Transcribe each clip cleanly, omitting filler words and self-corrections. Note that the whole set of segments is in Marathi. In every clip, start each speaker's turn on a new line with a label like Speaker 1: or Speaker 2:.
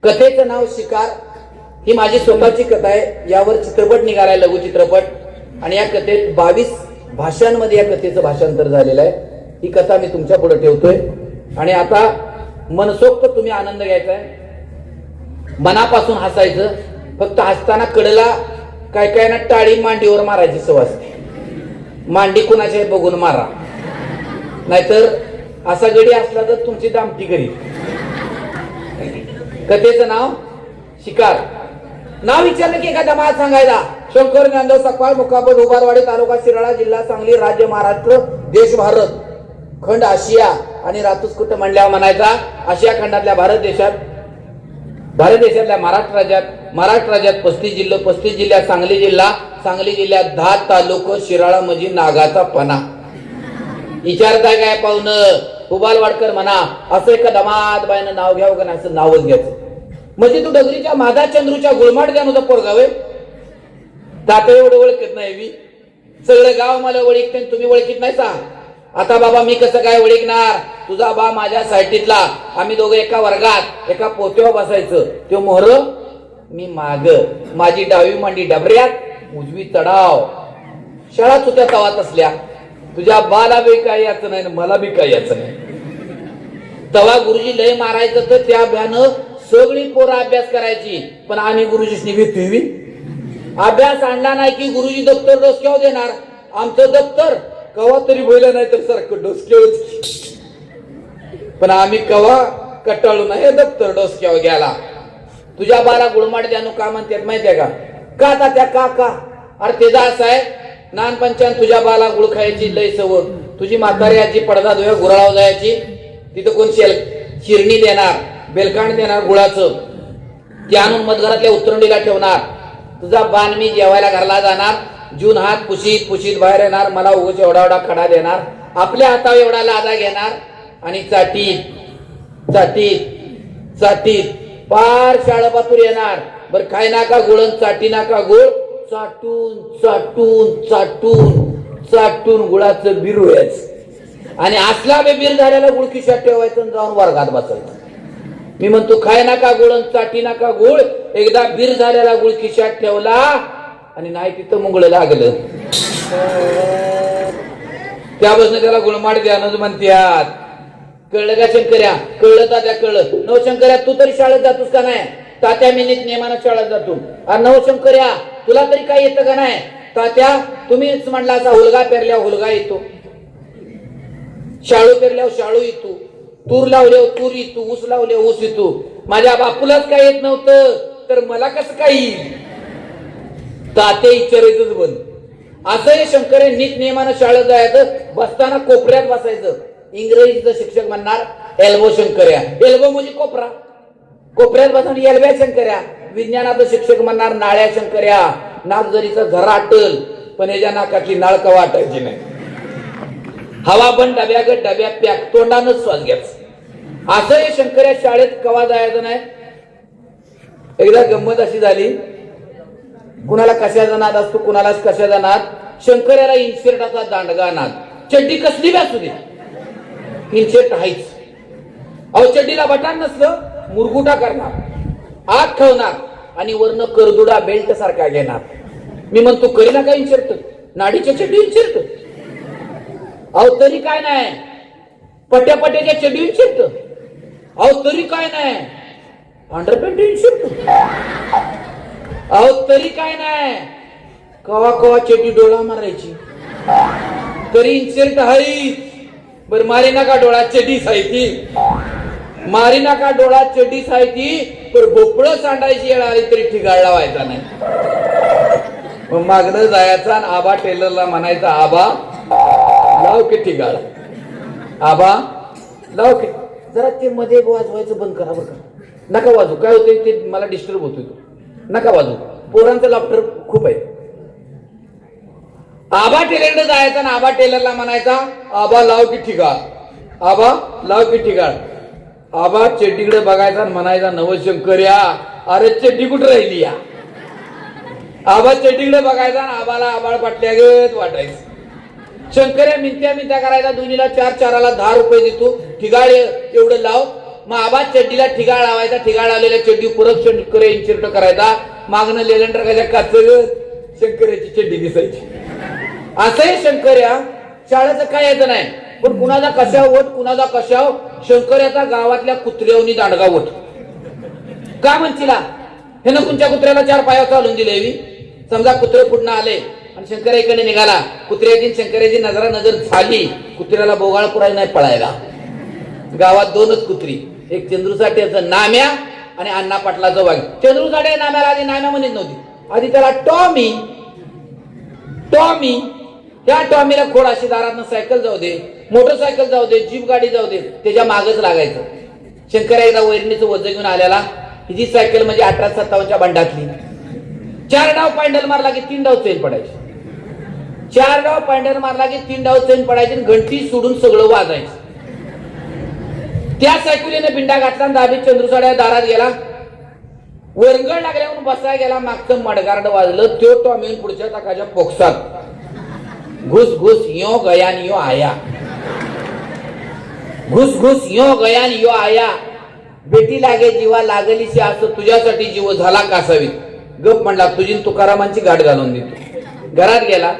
Speaker 1: कथेचं नाव शिकार. ही माझी स्वतःची कथा आहे. यावर चित्रपट निघालाय, लघु चित्रपट. आणि या कथेत 22 भाषांमध्ये या कथेचं भाषांतर झालेलं आहे. ही कथा मी तुमच्या पुढे ठेवतोय आणि आता मनसोक्त तुम्ही आनंद घ्यायचा आहे, मनापासून हसायचं. फक्त हसताना कडला काय काय ना टाळी मांडीवर मारायची सवय असते. मांडी कुणाच्या बघून मारा, नाहीतर असा गडी असला तर तुमची दामटी करी. कथेचं नाव शिकार. नाव विचारलं की एखादा माल सांगायचा. शंकर ज्ञानदेव सकपाळ, मुक्कापद, उभारवाडी, तालुका शिराळा, जिल्हा सांगली, राज्य महाराष्ट्र, देश भारत, खंड आशिया आणि रातूस कुठं म्हणल्यावर म्हणायचा आशिया खंडातल्या भारत देशातल्या महाराष्ट्र राज्यात 35 जिल्हे, 35 जिल्ह्यात सांगली जिल्ह्यात 10 तालुक, शिराळा म्हणजे नागाचा पणा. विचारताय काय पाहुणं, उबालवाडकर म्हणा. असं एका दमाद बाईनं नाव घ्यावं का नाही, असं नावच घ्यायचं. म्हणजे तू डगरीच्या माधा चंद्रूच्या गुळमाट द्यानुचा पोरगावे. तात्या एवढं ओळखत नाही मी. सगळं गाव मला ओळखते, तुम्ही ओळखीत नाही सा. आता बाबा मी कसं काय ओळखणार? तुझा बा माझ्या साईटीतला. आम्ही दोघं एका वर्गात एका पोत्यावर बसायचं. तो मोहर, मी माग. माझी डावी मांडी डबऱ्यात, उजवी तडाव. शाळा तुझ्या तवात असल्या. तुझ्या बाला बी काय याचं नाही, मला बी काय याचं नाही. तवा गुरुजी लय मारायचं तर त्या भ्यानं सगळी पोरं अभ्यास करायची. पण आम्ही गुरुजीसनी भीतोय. अभ्यास आणला नाही की गुरुजी दप्तर डोसक्यावर देणार. आमचं दप्तर कवा तरी बोललं नाही तर सारखं डोसक्यावर. पण आम्ही कवा कटाळू नाही दप्तर डोसक्यावर घ्यायला. तुझ्या बाला गुळमाट द्यानो का म्हणतात माहितीये का? का तात्या का? अरे तेजा असं आहे, लहानपणच्या तुझ्या बाला गुळ खायची लय सवय. तुझी म्हातारी आजी पडदा धुया गुराळावर जायची. तिथं कोण शिरणी देणार, बेलकांड देणार गुळाचं. ते आणून मधघरातल्या उतरंडीला ठेवणार. तुझा बाण मी जेवायला घरला जाणार. जून हात पुशीत बाहेर येणार. मला उगाच एवढा खडा देणार. आपल्या हातावर एवढा लादा घेणार आणि चाटीत पार शाळापातूर येणार. बर काय नाका गुळण चाटी नाका गुळ. चाटून गुळाचं बीर व्हायचं. आणि असला बे बीर झालेला गुळ खिशात ठेवायचं आणि जाऊन वर्गात बसायचं. मी म्हणतो खाय नाका गुळ चाटी नाका गुळ. एकदा बीर झालेला गुळ खिशात ठेवला आणि नाही तिथं मुंगळ लागलं. त्यापासून त्याला गुळमाट द्यानच म्हणतात. कळलं का शंकर्या? कळलं तात्या? कळलं. नव शंकर्या तू तरी शाळेत जातोस का नाही? तात्या मी नियमानं शाळेत जातो. अरे नव शंकर्या तुला तरी काय येतं का नाही? तात्या तुम्हीच म्हणला असा हुलगा पेरल्या हुलगा येतो, शाळू पेरल्यावर शाळू येतो, तूर लावल्यावर तूर येतो, ऊस लावल्यावर ऊस येतो. माझ्या बापूलाच काय येत नव्हतं तर मला कसं काय येईल? तात्या विचारायचंच बंद. असं हे शंकर नियमानं शाळेत जायचं. बसताना कोपऱ्यात बसायचं. इंग्रजीचं शिक्षक म्हणणार एल्बो शंकर्या. एल्बो म्हणजे कोपरा. कोपऱ्यात बसून एल्ब्या शंकर्या. विज्ञानाचं शिक्षक म्हणणार नाळ्या शंकर्या. नाक जरीचा झरा अटल पण याच्या नाकातली नाळ कवा वाटायची नाही. हवा पण डब्यागत डब्यात पॅक, तोंडानच श्वास घ्यायचं. असं हे शंकर्या शाळेत कवा जायचं नाही. एकदा गंमत अशी झाली. कुणाला कशाचा नाद असतो, कुणालाच कशाचा नाद. शंकर्याला इन्शर्टाचा दांडगा नाद. चड्डी कसली बी असू दे, इन्शर्ट आहेच. अहो चड्डीला बटन नसलं मुरगुटा करणार, आत ठेवणार आणि वरनं करदुडा बेल्ट सारखा घेणार. मी म्हणतो करीना काय इन्शर्ट, नाडीच्या चड्डी इन्शर्ट. अहो तरी काय नाही, पट्याच्या चड्डी इन्शर्ट. अहो तरी काय नाही, अंडरपॅन्ट इन्शर्ट. अहो तरी काय नाही, कवा चड्डी डोळा मारायची तरी इन्शर्ट आहे. बर मारी नका डोळा चड्डी साहिती, मारी नका डोळा चड्डी साहिती. पण भोपळ सांडायची येळ आली तरी ठिगाळला व्हायचा नाही. मग मागणं जायचा आणि आबा टेलरला म्हणायचा आबा लाव की ठिगाळ, आबा लाव की. जरा ते मध्ये वाजवायचं बंद करा बरं का. नका वाजू, काय होतंय ते मला डिस्टर्ब होतोय. नका वाजू, पोरांचं लाफ्टर खूप आहे. आबा टेलरला जायचा आणि आबा टेलरला म्हणायचा आबा लाव की ठिगाळ, आबा लाव की ठिगाळ. आबा चड्डीकडे बघायचा आणि म्हणायचा नवशंकर्या अरे चड्डी कुठं राहिली या. आबा चड्डीकडे बघायचा आणि आबाला आबाळ पाटल्यागत वाटायचं. शंकर्या मिनत्या करायचा. दोन्हीला 4 4ला 10 रुपये देतो. ठिगाळ एवढं लाव. मग आबा चड्डीला ठिगाळ लावायचा, ठिगाळ लावलेल्या चड्डी परत शंकरे इन्शर्ट करायचा, मागणं लेलेंडर करायच्या काचगत शंकर्याची चड्डी दिसायची. असंही शंकर्या शाळेचं काय यायचं नाही, पण कुणाचा कशाव वट, कुणाचा कशाव शंकर्याचा गावातल्या कुत्र्यावनी दांडगा वट. का म्हणतीला हे ना तुमच्या कुत्र्याला 4 पायावर चालून दिले. समजा कुत्रे पुढनं आले आणि शंकर्या इकडे निघाला, कुत्र्याची शंकर्याची नजर झाली, कुत्र्याला बोगाळ पुरायला नाही पळायला. गावात 2च कुत्री, एक चंद्रूसाठ्याचं नाम्या आणि अण्णा पाटलाचं वाघ. चंद्रूसाठे नाम्याला आधी नाम्या म्हणत नव्हती, आधी त्याला टॉमी. टॉमी त्या टॉमीला खोड अशी दारातनं सायकल जाऊ दे, मोटरसायकल जाऊ दे, जीप गाडी जाऊ दे, त्याच्या मागच लागायचं. शंकर्या एकदा वैरणीचं वजन घेऊन आल्याला, हिची सायकल म्हणजे 1857च्या बंडातली. 4 डाव पॅन्डल मारला की 3 डाव चैन पडायची. 4 डाव पॅन्डल मारला की 3 डाव चैन पडायची, घंटी सोडून सगळं वाजायचं. त्या सायकलीने बिंडा घातला, दाबीत चंद्रूसाड्या दारात गेला, वरंगळ लागल्यावर बसाय गेला, मागचं मडगार्ड वाजलं. तो टॉमी पुढच्या चाकाच्या पोक्सात घुस घुस यो गयान यो आया, घुस घुस यो गयान यो आया. बेटी लागे जीवा लागलीशी असं तुझ्यासाठी जीव झाला कासावी. गप म्हणला, तुझी तुकारामांची गाठ घालून देतो. घरात गेला,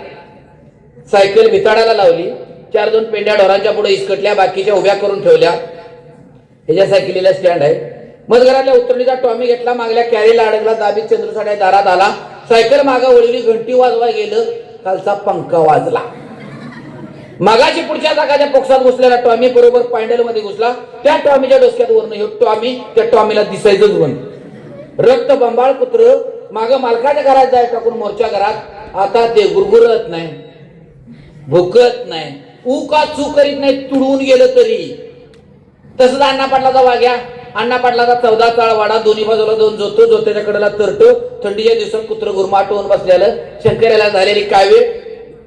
Speaker 1: सायकल भिताडाला लावली, 4-2 पेंड्या ढोरांच्या पुढे इसकटल्या, बाकीच्या उभ्या करून ठेवल्या. ह्याच्या सायकलीला स्टँड आहे. मधघरातल्या उतरणीचा टॉमी घेतला, मागल्या कॅरीला अडकला, दाबीत चंद्रसाड्या दारात आला, सायकल मागा वळवली, घंटी वाजवाय गेलं, खालचा पंखा वाजला. मागाची पुढच्या चाकाच्या पोक्सात घुसलेला टॉमी बरोबर पॅन्डल मध्ये घुसला. त्या टॉमीच्या डोसक्यात वरनं हे टॉमी, त्या टॉमीला दिसायचंच बंद. रक्त बंबाळ कुत्र माग मालकाच्या घरात जाय टाकून मोर्चा घरात. आता ते गुरगुरत नाही, भुकत नाही, ऊ का चू करीत नाही, तुडवून गेलं तरी. तसंच अण्णा पाटलाचा वाघ्या, अण्णा पाटलाचा 14 चाळ वाडा, दोन्ही बाजूला 2 जोतो, जोत्याच्या कडेला तरट. थंडीच्या दिवसात कुत्र गुरमाटवून बसलेलं. शंकर्याला झालेली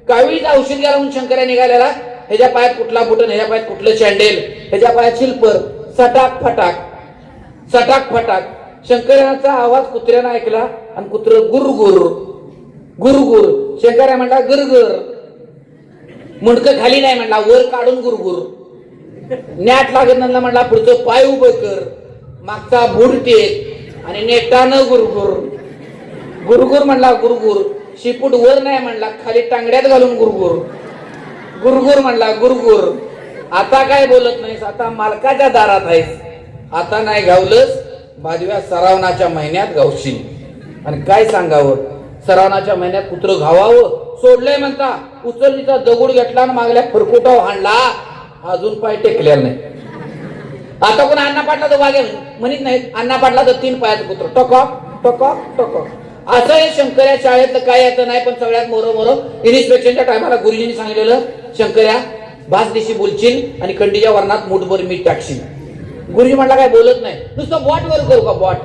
Speaker 1: कावीळीचा औषध घ्यायला म्हणून शंकर्या निघालेला. ह्याच्या पायात कुठला बुटन, ह्याच्या पायात कुठलं सँडेल, ह्याच्या पायात शिल्पर, सटाक फटाक सटाक फटाक. शंकर्याचा आवाज कुत्र्यानं ऐकला आणि कुत्र गुरगुर गुरगुर. शंकर्या म्हणला गरगर. मुंडकं खाली नाही म्हणला, वर काढून गुरगुर. नॅट लागत नाही म्हणला, पुढचं पाय उभं कर, मागचा बुड टेक आणि नेटानं गुरगुर. गुरगुर म्हणला गुरगुर. शिपूट वर नाही म्हणला, खाली टांगड्यात घालून गुरगुर. गुरगुर म्हणला गुरगुर. आता काय बोलत नाहीस, आता मालकाच्या दारात आहेस. आता नाही गावलंस, भादव्या सरावनाच्या महिन्यात गावशील. आणि काय सांगावं, सरावनाच्या महिन्यात कुत्र घावावं सोडलंय म्हणता. उचललीचा दगड घेतला आणि मागल्या फरकुटाव हाणला, अजून पाय टेकलेला नाही. आता कोण अण्णा पाटला तर वागे म्हणत नाहीत, अण्णा पाटला तर 3 पायाचं कुत्र, टॉकॉक टॉकॉक टॉकॉक. असं हे शंकर्या शाळेतलं काय याचं नाही. पण सगळ्यात मोर इन्स्पेक्शनच्या टायमाला गुरुजींनी सांगितलेलं, शंकर्या भास दिशी बोलशील आणि खंडीच्या वर्णात मुठभर मीठ टाकशील. गुरुजी म्हणला काय बोलत नाही, नुसतं बॉट वर करू का बॉट.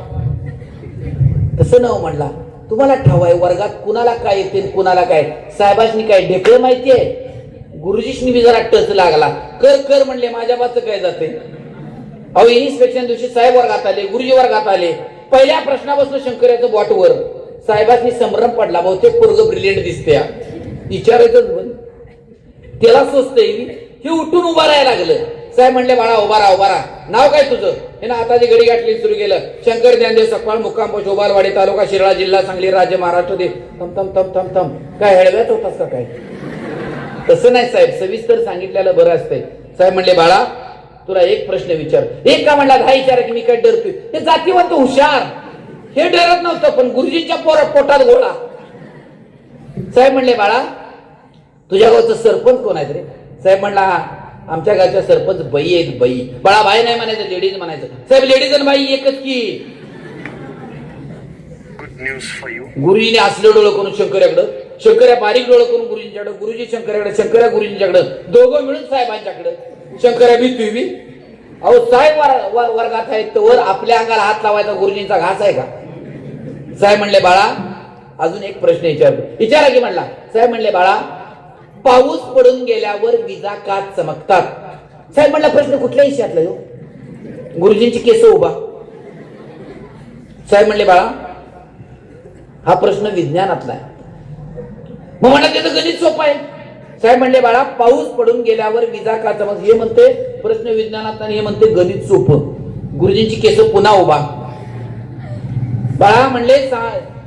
Speaker 1: तसं न म्हणला, तुम्हाला ठावाय वर्गात कुणाला काय येते कुणाला काय. साहेबांनी काय ढेकळं माहितीये, गुरुजीशनी बी जरा टच लागला. कर कर म्हणले, माझ्या बाचं काय जाते. अहो इन्स्पेक्शन दिवशी साहेब वर्गात आले, गुरुजी वर्गात आले. पहिल्या प्रश्नापासून शंकर्याचं बॉट वर. साहेबांनी संभ्रम पडला, बहुतेक पोरग ब्रिलियंट दिसते, विचारायचंच बंद. त्याला सोचतंय हे उठून उभा राहायला लागलं. साहेब म्हणले, बाळा उभा राहा. नाव काय तुझं. हे ना हाताची घडी गाठली, सुरू केलं. शंकर ज्ञानदेव सकपाळ, मुक्काम पोस्ट, ओबालवाडी तालुका शिराळा जिल्हा सांगली राज्य महाराष्ट्र दे. थम थम थम थम थम. काय हेळव्यात होतास का काय. तसं नाही साहेब, सविस्तर सांगितलेलं बरं असतंय. साहेब म्हणले, बाळा तुला एक प्रश्न विचार. एक का म्हणला, 10 विचार की मी काय डरतोय. हे जातीवंत हुशार, हे डरत नव्हतं, पण गुरुजींच्या पोटात गोळा. साहेब म्हणले, बाळा तुझ्या गावचं सरपंच कोण आहे रे. साहेब म्हणला, आमच्या गावच्या सरपंच बाई आहेत बाई. बाळा बाई नाही म्हणायचं, लेडीज म्हणायचं. साहेब लेडीज आणि बाई एकच की. गुरुजीने असलं डोळं करून शंकर्याकडं, शंकर्या बारीक डोळं करून गुरुजींच्याकडे, गुरुजी शंकर्याकडे, शंकर्या गुरुजींच्याकडे, दोघं मिळून साहेबांच्याकडे. शंकर्या भीतोय बी. अहो साहेब वर्गात आहेत तर आपल्या अंगाला हात लावायचा गुरुजींचा घास आहे का. साहेब म्हणले, बाळा अजून एक प्रश्न विचारा की म्हणला. साहेब म्हणले, बाळा पाऊस पडून गेल्यावर विजा का चमकतात. साहेब म्हणला, प्रश्न कुठल्या विषयातला हो. गुरुजींची केस उभा. साहेब म्हणले, बाळा हा प्रश्न विज्ञानातला आहे. मग म्हणा त्याचं गणित सोपं आहे. साहेब म्हणले, बाळा पाऊस पडून गेल्यावर विजा का चमक. हे म्हणते प्रश्न विज्ञानात आणि हे म्हणते गणित सोपं. गुरुजींची केस पुन्हा उभा. बाळा म्हणले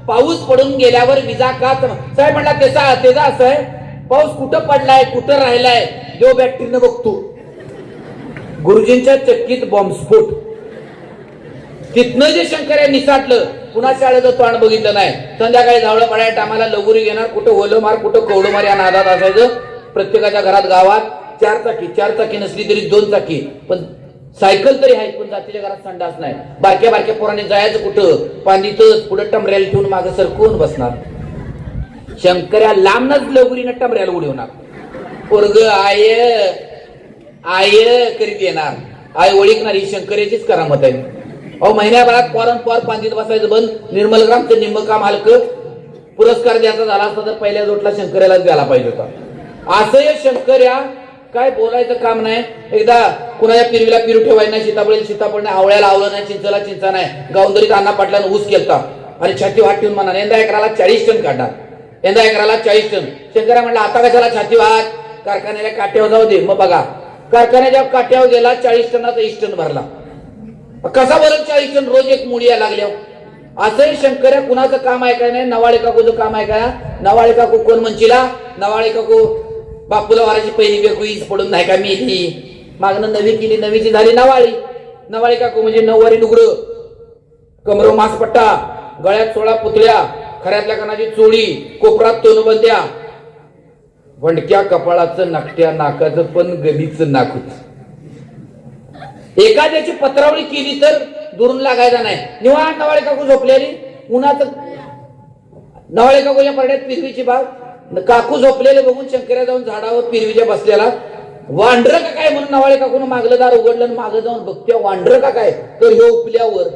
Speaker 1: पाऊस पडून गेल्यावर विजा का साहेब म्हणला त्याचा असं आहे, पाऊस कुठं पडलाय कुठं राहिलाय देव बॅक्टरीनं बघतो. गुरुजींच्या चक्कीत बॉम्बस्फोट. तिथनं जे शंकर्या निसाटलं पुन्हा शाळेचं तोंड बघितलं नाही. संध्याकाळी धावळं पडाय टायमाला लगोरी घेणार, कुठं ओलं मार कुठं कवडं मार या नादात असायचं. प्रत्येकाच्या घरात गावात चार चाकी नसली तरी 2 चाकी, पण सायकल तरी आहे, पण जातीच्या घरात संडास नाही. बारक्या बारक्या पोरांनी जायचं कुठं, पांदीतच पुढे टमऱ्याला ठेवून मागं सरकवून बसणार. शंकर्या लांबनच लगोरीनं टमऱ्याला उडवणार. पोरग आय करीत येणार. आई ओळखणार ही शंकर्याचीच करामत आहे. अहो महिन्याभरात पोर पांदीत बसायचं बंद. निर्मलग्रामचं निम्म काम हलकं. पुरस्कार द्यायचा झाला असता तर पहिल्या जोटला शंकर्यालाच द्यायला पाहिजे होता. असं हे शंकर्या काय बोलायचं काम नाही. एकदा कुणाच्या पिरवीला पिरू ठेवायला नाही, सीताफळ नाही, आवळ्याला आवलं नाही, चिंचला चिंचा नाही. गावंदरीत अण्णा पाटलानं ऊस केलता आणि छाती वाट ठेवून म्हणा यंदा एकराला 40 टन काढणार, यंदा एकराला 40 टन. शंकर्या म्हणला आता कशाला छाती वाट, कारखान्याला काट्यावर जाऊ दे. मग बघा कारखान्याच्या काट्यावर गेला, 40 टनाचा इष्टन भरला. कसा बरं 40 टन रोज एक मुडी यायला लागल्या. असंही शंकर्या कुणाचं काम ऐकाय नाही. नवाळे काकूचं काम ऐकाय. नवाळे काकू कोण म्हणशीला, नवाळे काकू बापूला वाराची पहिली बेकू ईज पडून नाही का मी मागणं नवी केली, नवीची झाली नवाळी. नवाळी काकू म्हणजे 9 वारी लुगडं, कमरो मासपट्टा, गळ्यात 16 पुतळ्या, खऱ्यातल्या कानाची चोळी, कोपरात तोंडबंद्या, वंडक्या कपाळाचं नाकट्या नाकाचं पण गलीचं नाकूच. एखाद्याची पत्रावळी केली तर दुरून लागायचा नाही. निवांत नवाळे काकू झोपलेली उन्हाचं. नवाळे काकूच्या परड्यात पिरवीची बाग. काकू झोपलेले बघून शंकर्या जाऊन झाडावर पिरवीच्या बसलेला. वांढर का काय म्हणून नवाळे काकून मागलं दार उघडलं आणि मागं जाऊन बघत्या वांढर का काय, तर हे उपल्यावर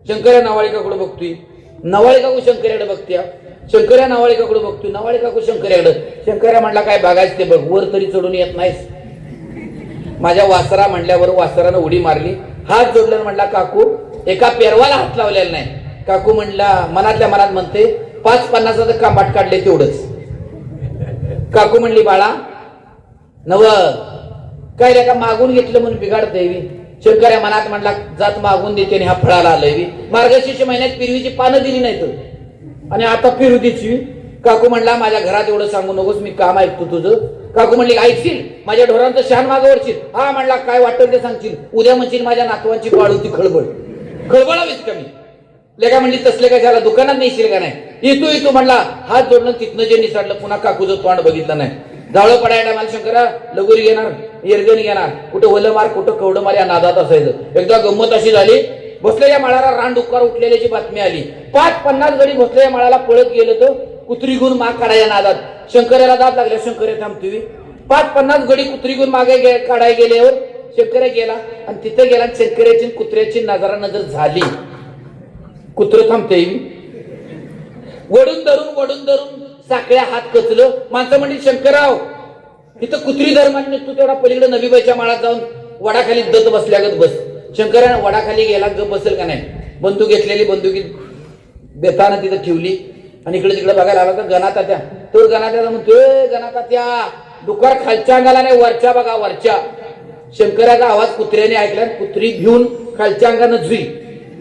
Speaker 1: शंकर्या नवाळे काकडे बघतोय. नवाळे काकू शंकर्याकडे बघत्या. शंकर्या नवाळे काकडे बघतोय. नवाळे काकू शंकर्याकडे. शंकर्या म्हणला काय बघायचं ते बघ, वर तरी चढून येत नाहीस. माझ्या वासरा म्हणल्यावर वासरानं उडी मारली. हात जोडलं म्हणला काकू एका पेरवाला हात लावलेला नाही. काकू म्हणला मनातल्या मनात म्हणते 5-50चं कांबाट काढले तेवढंच. काकू म्हणली बाळा नव काय रे का मागून घेतलं म्हणून बिघाडतय. शंकर्या मनात म्हणला जात मागून देते आणि हा फळाला आलंय. मार्गशीर्ष महिन्यात पिरवीची पानं दिली नाहीत आणि आता पिरू द्यायची. काकू म्हणला माझ्या घरात एवढं सांगू नकोस, मी काम ऐकतो तुझं. काकू म्हणली ऐकशील माझ्या ढोरांचं शान मागवरशील. हा म्हणला काय वाटतं ते सांगशील. उद्या म्हणशील माझ्या नातवांची पाळूती खळबळावीच कमी. लेका म्हणली तसले काय झाला दुकानात नेशील का नाही. येतो म्हणला. हात जोडणं तिथनं जे निसाडलं पुन्हा काकूचं तोंड बघितलं नाही. जावळं पडायला मला शंकरा लगोरी घेणार, एरगणी घेणार, कुठं वलं मार कुठं कवडं मार या नादात असायचं. एकदा गंमत अशी झाली, भोसलेच्या माळाला रानडुक्कर उठलेल्याची बातमी आली. 5-50 गडी भोसलेच्या माळाला पळत गेलं तर कुत्री घेऊन माग काढायच्या नादात. शंकर्याला दात लागल्या. शंकर्या थांबतोय. 5-50 गडी कुत्री घेऊन मागे काढाय गेल्यावर शंकर्या गेला आणि तिथं गेला. शंकर्याची कुत्र्याची नजर झाली. कुत्र थांबते. वडून धरून साखळ्या हात कचलं. माणसं म्हणली शंकरराव इथं कुत्री धर्माने तू तेवढा पलीकडे नबीबाईच्या माळात जाऊन वडाखाली दत्त बसल्यागत बस. शंकर्या वडाखाली गेला, गप बसेल का नाही. बंदूक घेतलेली बंदुकीत बेतानं तिथं ठेवली आणि इकडे तिकडे बघायला आला तर गणातात्या. तो गणातात्या म्हणतोय गणातात्या डुक्कर खालच्या अंगाला नाही वरच्या बघा वरच्या. शंकराचा आवाज कुत्र्याने ऐकला. कुत्री घेऊन खालच्या अंगानं जुई.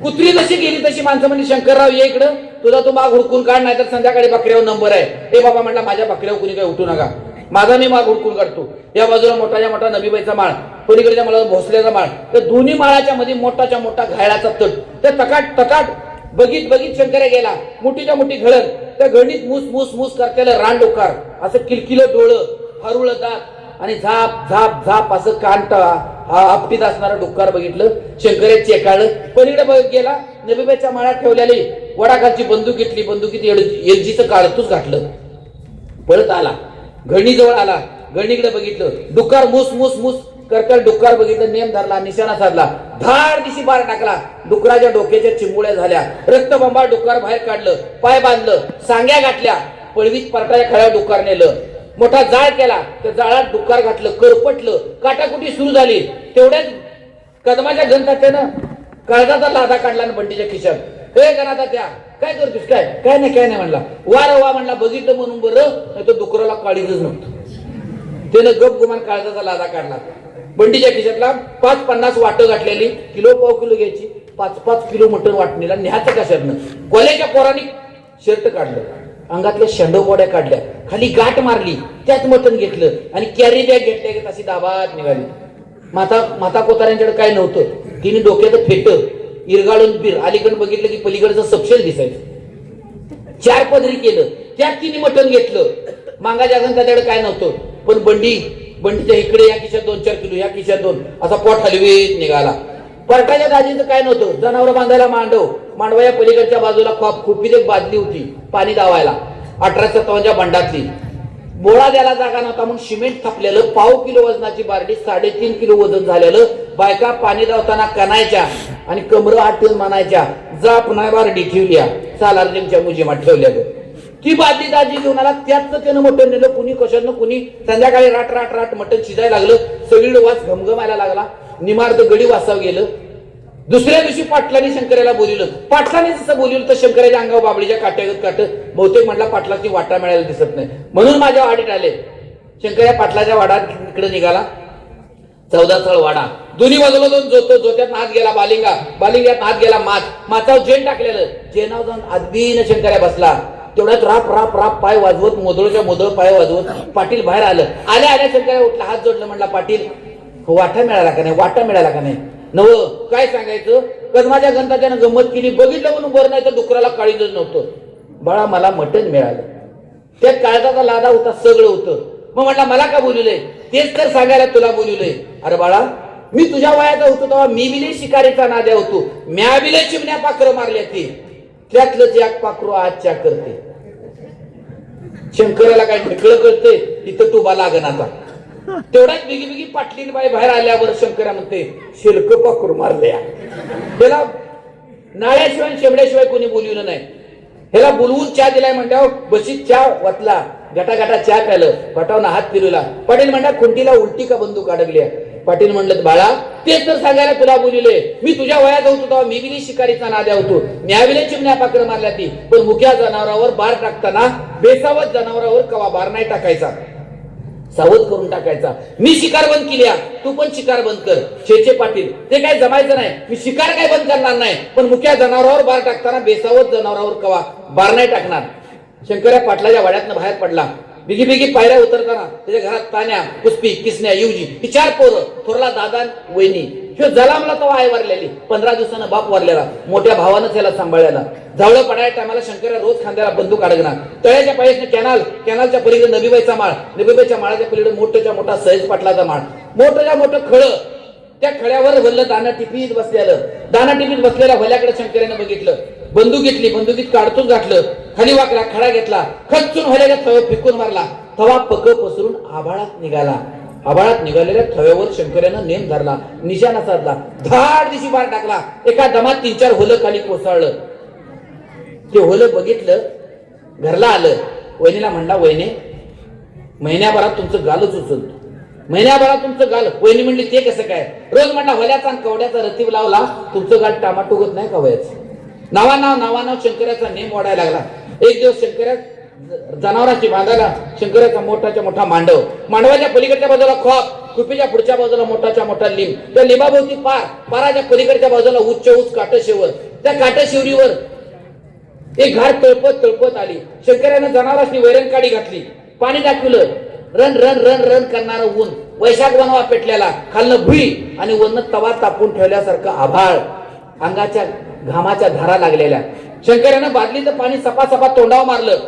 Speaker 1: कुत्री जशी गेली तशी माणसं म्हणजे शंकरराव ये इकडं, तुझा तू माग हुडकून काढ नाही तर संध्याकाळी बकऱ्यावर नंबर आहे. ए बाबा म्हणला माझ्या बकऱ्यावर कुणी काय उठू नका, माझा मी माग हुडकून काढतो. या बाजूला मोठा नबीबाईचा माळ, पलीकडच्या मला भोसल्याचा माळ. त्या दोन्ही माळाच्या मध्ये मोठाच्या मोठा घायळाचा तट. त्या तकाट बघित शंकर्या गेला. मोठीच्या मोठी घळण. त्या घडणीत मूस करतेलं रान डोकार, असं किलकिलं डोळं, हरुळ दात आणि झाप असं कांटा आपटीत असणारं डुक्कर बघितलं. शंकर्या चेकाळलं. पलीकडे बघत गेला. नबीबाईच्या माळात ठेवलेली वडाखालची बंदूक घेतली. बंदुकीत एलजीचं काळतूच घातलं. पळत आला. घडणीजवळ आला. घडणीकडे बघितलं. डुक्कर मूस करकर डुक्कर बघितलं. नेम धरला, निशाणा साधला. धाड दिशी बार टाकला. डुकराच्या डोक्याच्या चिंबुळ्या झाल्या. रक्तबंबाळ डुक्कर बाहेर काढलं. पाय बांधलं. सांग्या घातल्या. पळवीत परटाच्या खळ्या डुक्कर नेलं. मोठा जाळ केला. त्या जाळात डुक्कर घातलं. करपटलं. काटाकुटी सुरू झाली. तेवढ्याच कदमाच्या गणतात्यानं काळजाचा लादा काढला आणि बंडीच्या खिशात. हे गणातात्या काय करतोस. काय नाही म्हणला. वा म्हणला. बघितलं म्हणून बरं, नाही तर डुकराला काळीजच नव्हतं. त्यानं गप गुमान काळजाचा लादा काढला. बंडीच्या खिशातला 5-50 वाटं गाठलेली, किलो पाव किलो घ्यायची, 5-5 किलो मटण वाटणीला न्याहाचं कशातनं. कॉलेजच्या पोरांनी शर्ट काढलं, अंगातल्या शेंडोपोड्या काढल्या, खाली गाठ मारली, त्यात मटण घेतलं आणि कॅरी बॅग घेतल्या, अशी दाबात निघाली. माता कोताऱ्यांच्याकडे काय नव्हतं, तिने डोक्यात फेट इरगाळून बीर अलीकडे बघितलं की पलीकडचं सपशेल दिसायचं. 4 पदरी केलं, त्यात तिने मटण घेतलं. मांगाच्या अजून त्याच्याकडे काय नव्हतं, पण बंडीच्या इकडे या खिशात 2-4 किलो, या खिशात 2, असा पोट हलवीत निघाला. परटाच्या दाजीचं काय नव्हतं, जनावर बांधायला मांडवाया पलीकडच्या बाजूला खुपीत एक बादली होती पाणी दावायला, 1857च्या बंडातली. बोळा द्यायला जागा नव्हता म्हणून सिमेंट थापलेलं, पाव किलो वजनाची बारडी, 3.5 किलो वजन झालेलं. बायका पाणी धावताना कणायच्या आणि कमर हात ठेवून म्हणायच्या, जाप नाही बारडी ठेवल्या, सालारच्या मुजिमात ठेवल्या. ती बादली दाजी घेऊन आला, त्यातनं त्यानं मटण नेलं. कुणी कशानं, कुणी संध्याकाळी राट मटण शिजायला लागलं. सगळीकडे वास घमघमायला लागला. निमार्द गडी वासाव गेलं. दुसऱ्या दिवशी पाटलांनी शंकराला बोलिवलं. पाटलाने जसं बोलिवलं तर शंकराच्या अंगावर बाबळीच्या काट्यागत काट. बहुतेक म्हटला पाटलाची वाटा मिळायला दिसत नाही म्हणून माझ्या वाडीत आले. शंकर या पाटलाच्या वाडात इकडे निघाला. 14 स्थळ वाडा, दोन्ही बाजूला 2 जोत्यात हात गेला बालिंग्यात हात गेला माचावर जेन टाकलेलं. जेनावर जाऊन आदबीन शंकर्या बसला. तेवढ्यात राप पाय वाजवत, मोदळ पाय वाजवत पाटील बाहेर आल्या शंकर्या उठला, हात जोडलं, म्हणला, पाटील वाटा मिळाला का नाही? नव काय सांगायचं, कदमाच्या गंधाच्यानं गंमत केली, बघितलं म्हणून बरं, नाही तर डुकराला काळीजच नव्हतं. बाळा मला मटण मिळालं, त्यात काळजाचा लादा होता, सगळं होतं. मग म्हटलं मला का बोलवलंय? तेच तर सांगायला तुला बोलवलंय. अरे बाळा, मी तुझ्या वयाचा होतो तेव्हा मी बिले शिकारीचा नाद्या होतो. म्या बिले चिमण्या पाखरं मारल्या ती, त्यातलंच एक पाखरू आजच्या करते. शंकराला काय ढकळ कळते, तिथं टुबा लागन आता. तेवढ्याच बिगी पाटलीन बाई बाहेर आल्यावर शंकरा म्हणते, शिल्क पाखरू मारल्या. त्याला नाळ्याशिवाय शेमड्याशिवाय कोणी बोलवलं नाही. ह्याला बोलवून चहा दिलाय म्हणल्यावर बशीत चहा वाचला, गटागटा चहा प्यालं, पटावना हात फिरवला. पाटील म्हणला, खुंटीला उलटी का बंदूक अडकली? पाटील म्हणलं, बाळा तेच तर सांगायला तुला बोलिले. मी तुझ्या वयात होतो तेव्हा मी बिली शिकारीचा नाद्या होतो. न्याविले चिमण्या पाखरं मारल्या ती, पण मुख्या जनावरावर बार टाकताना बेसावत जनावरावर कवा बार नाही टाकायचा, सावध करून टाकायचा. मी शिकार बंद केली, तू पण शिकार बंद कर. छेचे पाटील, ते काय जमायचं नाही. मी शिकार काय बंद करणार नाही, पण मुख्या जनावरावर बार टाकताना बेसावत जनावरावर कवा बार नाही टाकणार. शंकर्या पाटलाच्या वाड्यातनं बाहेर पडला. बिगी पायऱ्या उतरताना त्याच्या घरात तान्या, कुस्पी, किसन्या, युजी ही 4 पोरं, थोरला दादा, वहिनी. ह्यो जलामला तो आई वारलेली, 15 दिवसानं बाप वारलेला. मोठ्या भावानं त्याला सांभाळायला. जावळं पडायच्या टायमाला शंकर्या रोज खांद्याला बंदूक अडगणार. तळ्याच्या पायीने कॅनालच्या पलीकडे नबीबाईचा माळ, नबीबाईच्या माळाच्या पलीकडे मोठ्या सहज पाटलाचा माळ, मोठं खळं. त्या खळ्यावर भरलं दाना टिपीत बसलेल्या भल्याकडे शंकर्यानं बघितलं. बंदूक घेतली, बंदुकीत काढतून घातलं, खाली वाकला, खडा घेतला, खच्चून भल्याच्या थव्यावर फेकून मारला. थवा पक पसरून आभाळात निघाला. आभाळात निघालेल्या थव्यावर शंकर्यानं नेम धरला, निशाणा साधला, धाड दिशी बार टाकला. एका दमात 3-4 होलं खाली कोसळलं. ते होलं बघितलं, घरला आलं. वहिनीला म्हणला, वहिने महिन्याभरात तुमचं गालच उचलतो, महिन्याभरात तुमचं गाल. वहिनी म्हणली, ते कसं काय? रोज म्हणला वल्याचा आणि कवड्याचा रतीब लावला, तुमचं गाल टामाटो होत नाही का वयाचं? नावा शंकराचा नेम वाढायला लागला. एक दिवस शंकर्या जनावरांची बांधायला शंकराचा मोठा मांडवाच्या पलीकडच्या बाजूला खुपीच्या पुढच्या बाजूला मोठा लिंब. त्या लिंबाभोवती पाराच्या पलीकडच्या बाजूला उच्च काटशिवर. त्या काटशिवरीवर एक घाट तळपत आली. शंकरानं जनावरांनी वैरणकाडी घातली, पाणी दाखवलं. रन करणारं ऊन, वैशाख बनवा पेटल्याला, खालनं भुई आणि वरनं तवा तापून ठेवल्यासारखं आभाळ, अंगाच्या घामाच्या धारा लागलेल्या. शंकरानं बादलीचं पाणी सपा तोंडावर मारलं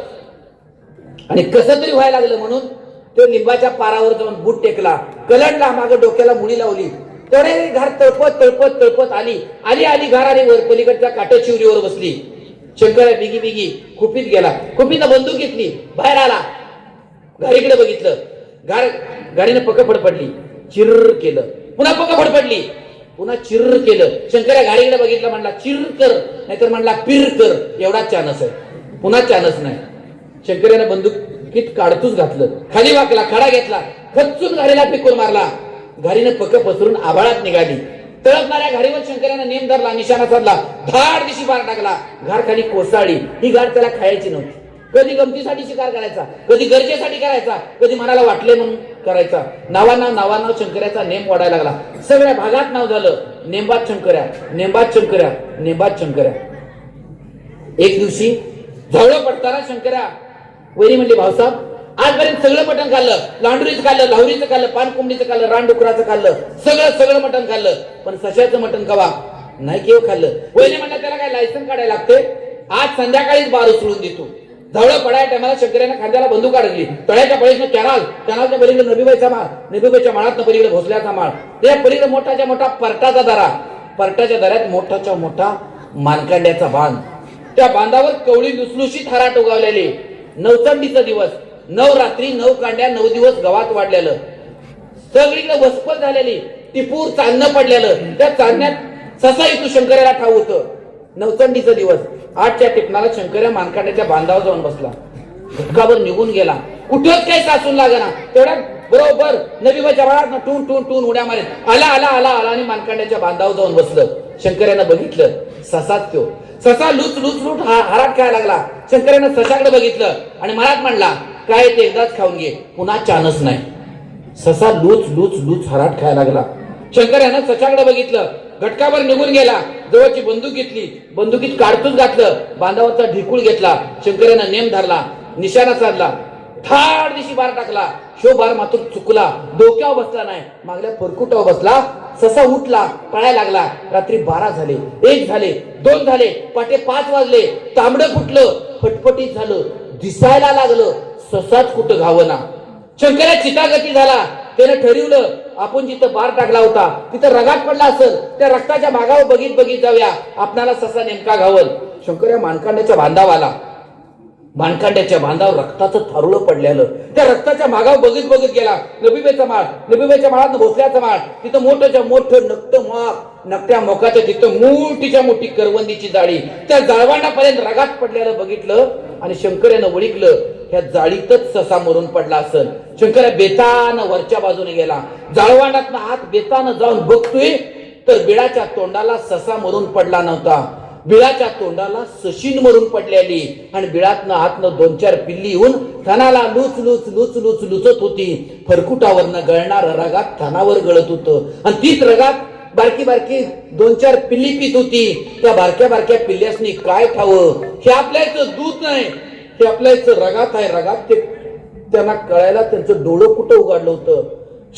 Speaker 1: आणि कसं तरी व्हायला लागलं म्हणून तो लिंबाच्या पारावर जाऊन बूट टेकला, कलंडला, मागं डोक्याला मुळी लावली. तेवढे घार तळपत आली घार आणि वर पलीकडच्या काटशिवरीवर बसली. शंकर्या बिगी खुपीत गेला, खुपीनं बंदूक घेतली, बाहेर आला. घारीकडे बघितलं, गाडीने पक फडफडली, चिर्र केलं. पुन्हा पक फडफडली, पुन्हा चिर्र केलं. शंकर्या गाडीकडे बघितलं, म्हणला चिर्र कर, नाहीतर म्हणला पिर कर. एवढा चानस आहे, पुन्हा चानस नाही. शंकर्याने बंदुकीत काढतूच घातलं, खाली वाकला, खडा घेतला, खच्चून घारीला फेकून मारला. घारीने पक पसरून आभाळात निघाली. तळपणाऱ्या घारीवर शंकर्याने नेम धरला, निशाणा साधला, धाड दिशी बार टाकला. घार खाली कोसळली. ही घार त्याला खायची नव्हती, कधी गमतीसाठी शिकार करायचा, कधी गरजेसाठी करायचा, कधी मनाला वाटले म्हणून करायचा. नावानाव शंकर्याचा नेम वाढायला लागला. सगळ्या भागात नाव झालं नेमबाज शंकर्या, नेमबाज शंकर्या, नेमबाज शंकर्या. एक दिवशी झावळं पडताना शंकर्या वहिनी म्हणली, भाऊसाहेब आजपर्यंत सगळं मटण खाल्लं, लांडुरीचं खाल्लं, लाहुरीचं खाल्लं, पानकोंबडीचं खाल्लं, रानडुकराचं खाल्लं, सगळं मटण खाल्लं, पण सश्याचं मटण कवा नाही केव्हा खाल्लं. वहिनी म्हणलं त्याला काय लायसन काढायला लागते, आज संध्याकाळीच बार उचलून देतो. धावळं पडाय टायमाला शंकर्यानं खांद्याला बंदूक अडकली. तळ्याच्या पलीकडे कॅनालच्या पलीकडे नबीबाईचा माळ, नबीबाईच्या माळात पलीकडे भोसल्याचा माळ, त्या पलीकडे मोठाच्या मोठा परटाचा दरा, परटाच्या दऱ्यात मोठाच्या मोठा मानकांड्याचा बांध, त्या बांधावर कवळी लुसलुशीत हराट उगवलेले. नवचंडीचा दिवस, 9 रात्री 9 कांड्या 9 दिवस गवात वाढलेलं, सगळीकडे वसपत झालेली, टिपूर चांदणं पडलेलं. त्या चांदण्यात ससा इथू शंकर्याला ठाव होतं. नवचंडीचा दिवस 8च्या टिपणाला शंकर्या मानकांड्याच्या बांधावर जाऊन बसला. घटकावर निघून गेला, कुठंच काही सासून लागना. तेवढ्या बरोबर नबीबाच्या बाळात टून टून टून उड्या मारत आला आणि मानकांड्याच्या बांधावर जाऊन बसलं. शंकर्यानं बघितलं ससाच तो. ससा लूच हराट खायला लागला. शंकर्यानं ससाकडे बघितलं आणि मनात म्हणला, काय ते एकदाच खाऊन घे, पुन्हा चानच नाही. ससा लूच हराट खायला लागला. शंकर्यानं ससाकडे बघितलं, घटकावर निघून गेला. जवळची बंदूक घेतली, बंदुकीत काडतूस घातलं, बांधावरचा ढिकूळ घेतला. शंकर्यानं नेम धरला, निशाणा साधला, थाड दिशी बार टाकला. शो बार मात्र चुकला, डोक्यावर बसला नाही, मागल्या फरकुटावर बसला. ससा उठला, पळायला लागला. रात्री 12 झाले, 1 झाले, 2 झाले, पाटे 5 वाजले. तांबडं फुटलं, फटफटीत झालं, दिसायला लागलं ससाच कुठं घावना. शंकर्या चितागती झाला. त्याने ठरवलं, आपण जिथं बार टाकला होता तिथं रगाट पडला असेल, त्या रक्ताच्या मागावर बघित जाऊया, आपल्याला ससा नेमका घावल. शंकर्या मानकांड्याच्या बांधावर आला. मानकांड्याच्या बांधावर रक्ताचं थारुळं पडलेलं, त्या रक्ताच्या मागावर बघित गेला. नबीबाईचा माळ, नबीबाईच्या माळात भोसल्याचा माळ, तिथं मोठं नकट्या मोकाच्या तिथं मोठीच्या मोठी करवंदीची जाळी, त्या जाळवांडापर्यंत रगाट पडलेलं बघितलं आणि शंकर्यानं वळिकलं, ह्या जाळीतच ससा मरून पडला असेल. शंकर्या बेतानं वरच्या बाजूने गेला. जाळवांडातनं हात बेतानं जाऊन बघतोय तर बिळाच्या तोंडाला ससा मरून पडला नव्हता, बिळाच्या तोंडाला सशीन मरून पडलेली आणि बिळातनं आतनं 2-4 पिल्ली येऊन थनाला लुचत होती. फरकुटावरनं गळणार रगात थनावर गळत होतं आणि तीच रगात बारकी 2-4 पिल्ली पित होती. त्या बारक्या पिल्ल्यासनी काय खावं, हे आपल्याचं दूध नाही, हे आपल्याचं रगात आहे. रगात ते त्यांना कळायला त्यांचं डोळं कुठं उघडलं होतं.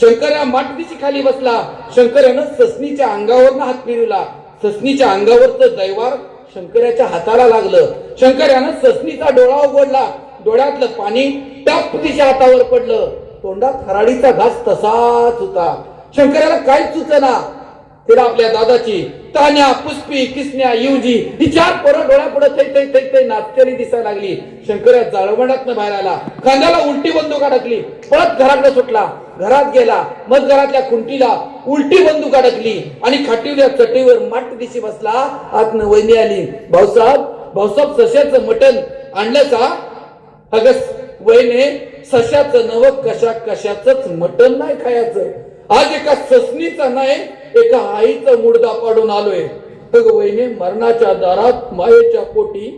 Speaker 1: शंकर्या माटदीशी खाली बसला. शंकर्यानं ससनीच्या अंगावरनं हात फिरवला. ससनीच्या अंगावरचं दैवार शंकर्याच्या हाताला लागलं. शंकर्यानं ससनीचा डोळा उघडला. डोळ्यातलं पाणी टप तिच्या हातावर पडलं. तोंडात हराडीचा घास तसाच होता. शंकर्याला काहीच सुचना. तिला आपल्या दादाची तान्या, पुष्पी, किसन्या, युजी ही 4 पोरं डोळ्यापुढे थै नाचतेली दिसायला लागली. शंकर्या जाळवंडातनं बाहेर आला. खांद्याला उलटी बंदूक अडकली. पळत घराकडे सुटला. घरात गेला. मग घरातल्या खुंटीला उलटी बंदूक अडकली आणि खाटीवल्या चटईवर माट दिशी बसला. आतनं वहिनी आली. भाऊसाहेब सश्याचं मटण आणलं का? अगं वहिने, सश्याचं नव कशाचंच मटण नाही खायचं. आज एका ससनीचा नाही, एका आईचा मुडदा पाडून आलोय. अगं वहिने, मरणाच्या दारात मायेच्या पोटी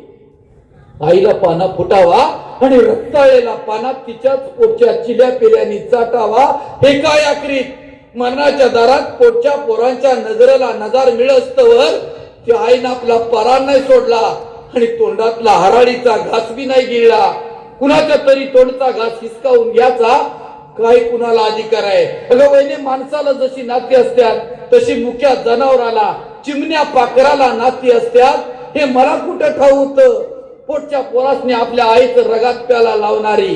Speaker 1: आईला पाना फुटावा आणि रक्ताळलेला पाना तिच्याच पोटच्या चिल्या पेल्यानी चाटावा. हे काय आखरीत? मरणाच्या दारात पोटच्या पोरांच्या नजरेला नजार मिळस्तवर त्या आईनं आपला परार नाही सोडला आणि तोंडातला हराळीचा घास बी नाही गिळला. कुणाच्या तरी तोंडचा घास हिसकावून घ्यायचा काय कुणाला अधिकार आहे? अगं वहिने, माणसाला जशी नाती असतात तशी मुख्या जनावराला, चिमण्या पाखराला नाती असतात. हे मला कुठं ठाऊक होतं? पोटच्या पोरासने आपल्या आईचं रगात प्याला लावणारी.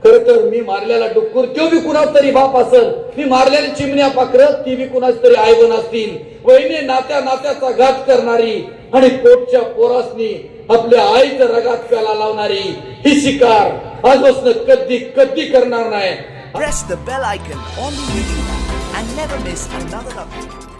Speaker 1: खर तर मी मारलेला डुक्कर तो बी कुणाच तरी बाप असेल. मी मारलेली चिमण्या पाखरं ती बी कुणाच तरी आई बन असतील. वहिने, नात्याचा घात करणारी आणि पोटच्या पोरासनी आपल्या आईचं रगात प्याला लावणारी ही शिकार आजपासून कधी करणार नाही.
Speaker 2: Press the bell icon on the YouTube app and never miss another update.